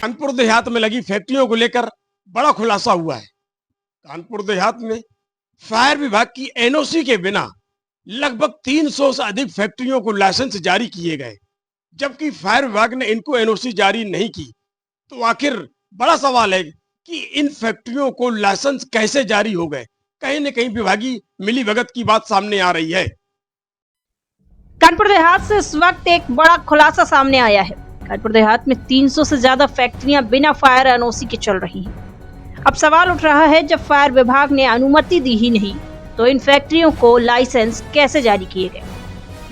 कानपुर देहात में लगी फैक्ट्रियों को लेकर बड़ा खुलासा हुआ है। कानपुर देहात में फायर विभाग की एनओसी के बिना लगभग 300 से अधिक फैक्ट्रियों को लाइसेंस जारी किए गए, जबकि फायर विभाग ने इनको एनओसी जारी नहीं की। तो आखिर बड़ा सवाल है कि इन फैक्ट्रियों को लाइसेंस कैसे जारी हो गए। कहीं न कहीं विभागीय मिलीभगत की बात सामने आ रही है। कानपुर देहात से इस वक्त एक बड़ा खुलासा सामने आया है। कानपुर देहात में 300 से ज्यादा फैक्ट्रियां बिना फायर एनओसी के चल रही हैं। अब सवाल उठ रहा है, जब फायर विभाग ने अनुमति दी ही नहीं तो इन फैक्ट्रियों को लाइसेंस कैसे जारी किए गए।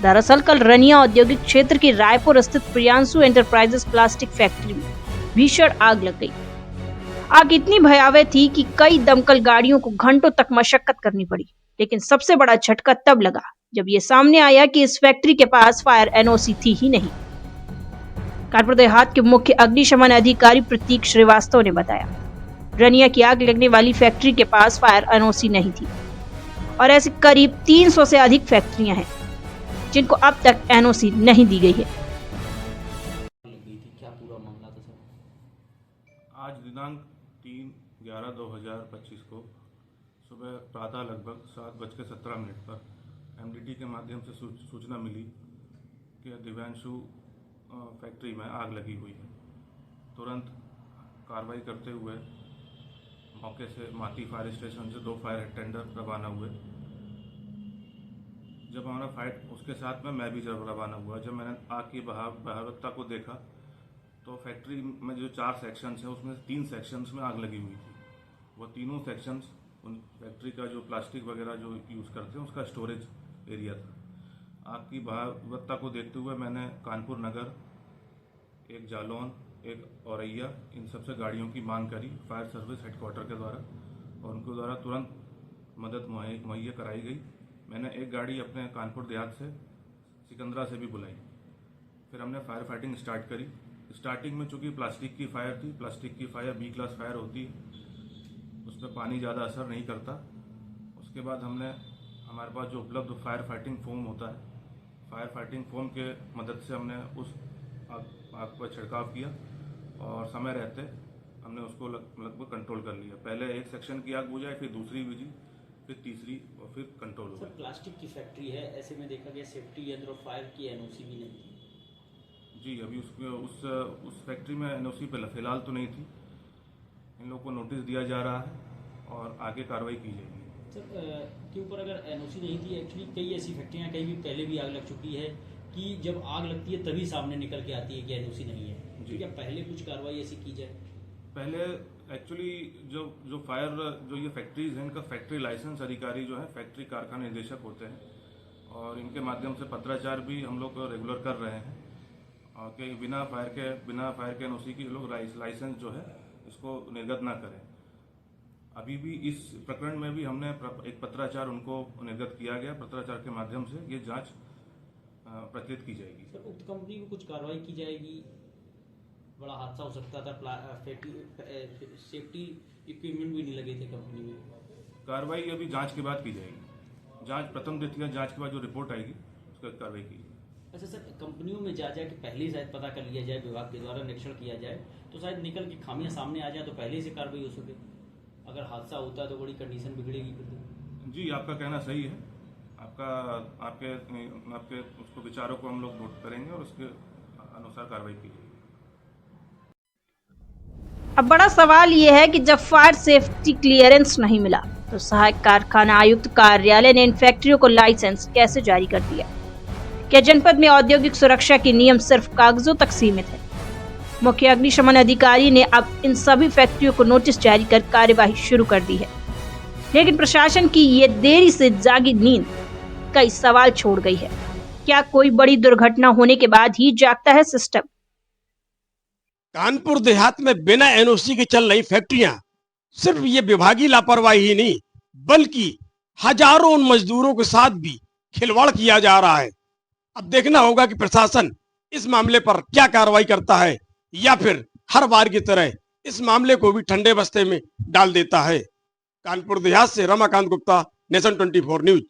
दरअसल कल रनिया औद्योगिक क्षेत्र की रायपुर स्थित प्रियांशु एंटरप्राइजेस प्लास्टिक फैक्ट्री में भीषण आग लग गई। आग इतनी भयावह थी कि कई दमकल गाड़ियों को घंटों तक मशक्कत करनी पड़ी, लेकिन सबसे बड़ा झटका तब लगा जब ये सामने आया कि इस फैक्ट्री के पास फायर एनओसी थी ही नहीं। कानपुर देहात के मुख्य अग्निशमन अधिकारी प्रतीक श्रीवास्तव ने बताया, रनिया की आग लगने वाली फैक्ट्री के पास फायर एनओसी नहीं थी और ऐसी करीब 300 से अधिक फैक्ट्रियां हैं जिनको अब तक एनओसी नहीं दी गई है। आज दिनांक 3/11/2025 को सुबह प्रातः लगभग 7:17 पर एमडीटी के माध्यम से सूचना मिली कि दिव्यांशु फैक्ट्री में आग लगी हुई है। तुरंत कार्रवाई करते हुए मौके से माती फायर स्टेशन से 2 फायर टेंडर रवाना हुए। जब हमारा फाइट उसके साथ में मैं भी जब रवाना हुआ, जब मैंने आग की भयावहता को देखा तो फैक्ट्री में जो 4 सेक्शंस हैं उसमें 3 सेक्शंस में आग लगी हुई थी। वो तीनों सेक्शंस उन फैक्ट्री का जो प्लास्टिक वगैरह जो यूज़ करते हैं उसका स्टोरेज एरिया था। आग की भयावहता को देखते हुए मैंने कानपुर नगर, एक जालौन, एक औरैया, इन सबसे गाड़ियों की मांग करी फायर सर्विस हेडक्वार्टर के द्वारा और उनके द्वारा तुरंत मदद मुहैया कराई गई। मैंने एक गाड़ी अपने कानपुर देहात से सिकंदरा से भी बुलाई। फिर हमने फायर फाइटिंग स्टार्ट करी। स्टार्टिंग में चूँकि प्लास्टिक की फायर थी, प्लास्टिक की फायर बी क्लास फायर होती है, उस पर पानी ज़्यादा असर नहीं करता। उसके बाद हमने हमारे पास जो उपलब्ध फायर फाइटिंग फोम होता है, फायर फाइटिंग फोम के मदद से हमने उस आग पर छिड़काव किया और समय रहते हमने उसको लगभग कंट्रोल कर लिया। पहले एक सेक्शन की आग बुझाई, फिर दूसरी बुझी, फिर तीसरी और फिर कंट्रोल हो गया। प्लास्टिक की फैक्ट्री है, ऐसे में देखा गया सेफ्टी यंत्र और फायर की एनओसी भी नहीं थी। जी, अभी उस फैक्ट्री में एनओसी पे फिलहाल तो नहीं थी। इन लोगों को नोटिस दिया जा रहा है और आगे कार्रवाई की जाएगी। सर के ऊपर अगर एनओसी नहीं थी, एक्चुअली कई ऐसी फैक्ट्रियां कहीं भी पहले भी आग लग चुकी है कि जब आग लगती है तभी सामने निकल के आती है कि एनओसी नहीं है। जी, क्या पहले कुछ कार्रवाई ऐसी की जाए? पहले एक्चुअली जो फायर जो ये फैक्ट्रीज हैं, इनका फैक्ट्री लाइसेंस अधिकारी जो है फैक्ट्री कारखाना निदेशक होते हैं और इनके माध्यम से पत्राचार भी हम लोग रेगुलर कर रहे हैं और कि बिना फायर के एनओसी की लोग लाइसेंस जो है इसको निर्गत ना करें। अभी भी इस प्रकरण में भी हमने एक पत्राचार उनको निर्गत किया गया। पत्राचार के माध्यम से ये जांच प्रचलित की जाएगी। सर, उक्त कंपनी में कुछ कार्रवाई की जाएगी? बड़ा हादसा हो सकता था, सेफ्टी इक्विपमेंट भी नहीं लगे थे कंपनी में। कार्रवाई अभी जांच के बाद की जाएगी। जांच प्रथम द्वितीय जांच के बाद जो रिपोर्ट आएगी उसका कार्रवाई की। अच्छा सर, कंपनियों में जा कि पहले ही शायद पता कर लिया जाए, विभाग के द्वारा निरीक्षण किया जाए तो शायद निकल के खामियां सामने आ जाए तो पहले से कार्रवाई हो सके। अगर हादसा होता है तो बड़ी कंडीशन बिगड़ेगी फिर। जी, आपका कहना सही है। आपके उसको विचारों को हम लोग नोट करेंगे और उसके अनुसार कार्रवाई की जाएगी। अब बड़ा सवाल यह है कि जब फायर सेफ्टी क्लियरेंस नहीं मिला तो सहायक कारखाना आयुक्त कार्यालय ने इन फैक्ट्रियों को लाइसेंस कैसे जारी कर दिया? क्या जनपद में औद्योगिक सुरक्षा के नियम सिर्फ कागजों तक सीमित है? मुख्य अग्निशमन अधिकारी ने अब इन सभी फैक्ट्रियों को नोटिस जारी कर कार्यवाही शुरू कर दी है, लेकिन प्रशासन की ये देरी से जागी नींद कई सवाल छोड़ गई है। क्या कोई बड़ी दुर्घटना होने के बाद ही जागता है सिस्टम? कानपुर देहात में बिना एनओसी के चल रही फैक्ट्रियां सिर्फ ये विभागीय लापरवाही ही नहीं, बल्कि हजारों उन मजदूरों के साथ भी खिलवाड़ किया जा रहा है। अब देखना होगा कि प्रशासन इस मामले पर क्या कार्रवाई करता है या फिर हर बार की तरह इस मामले को भी ठंडे बस्ते में डाल देता है। कानपुर देहात से रमाकांत गुप्ता, नेशन 24 न्यूज।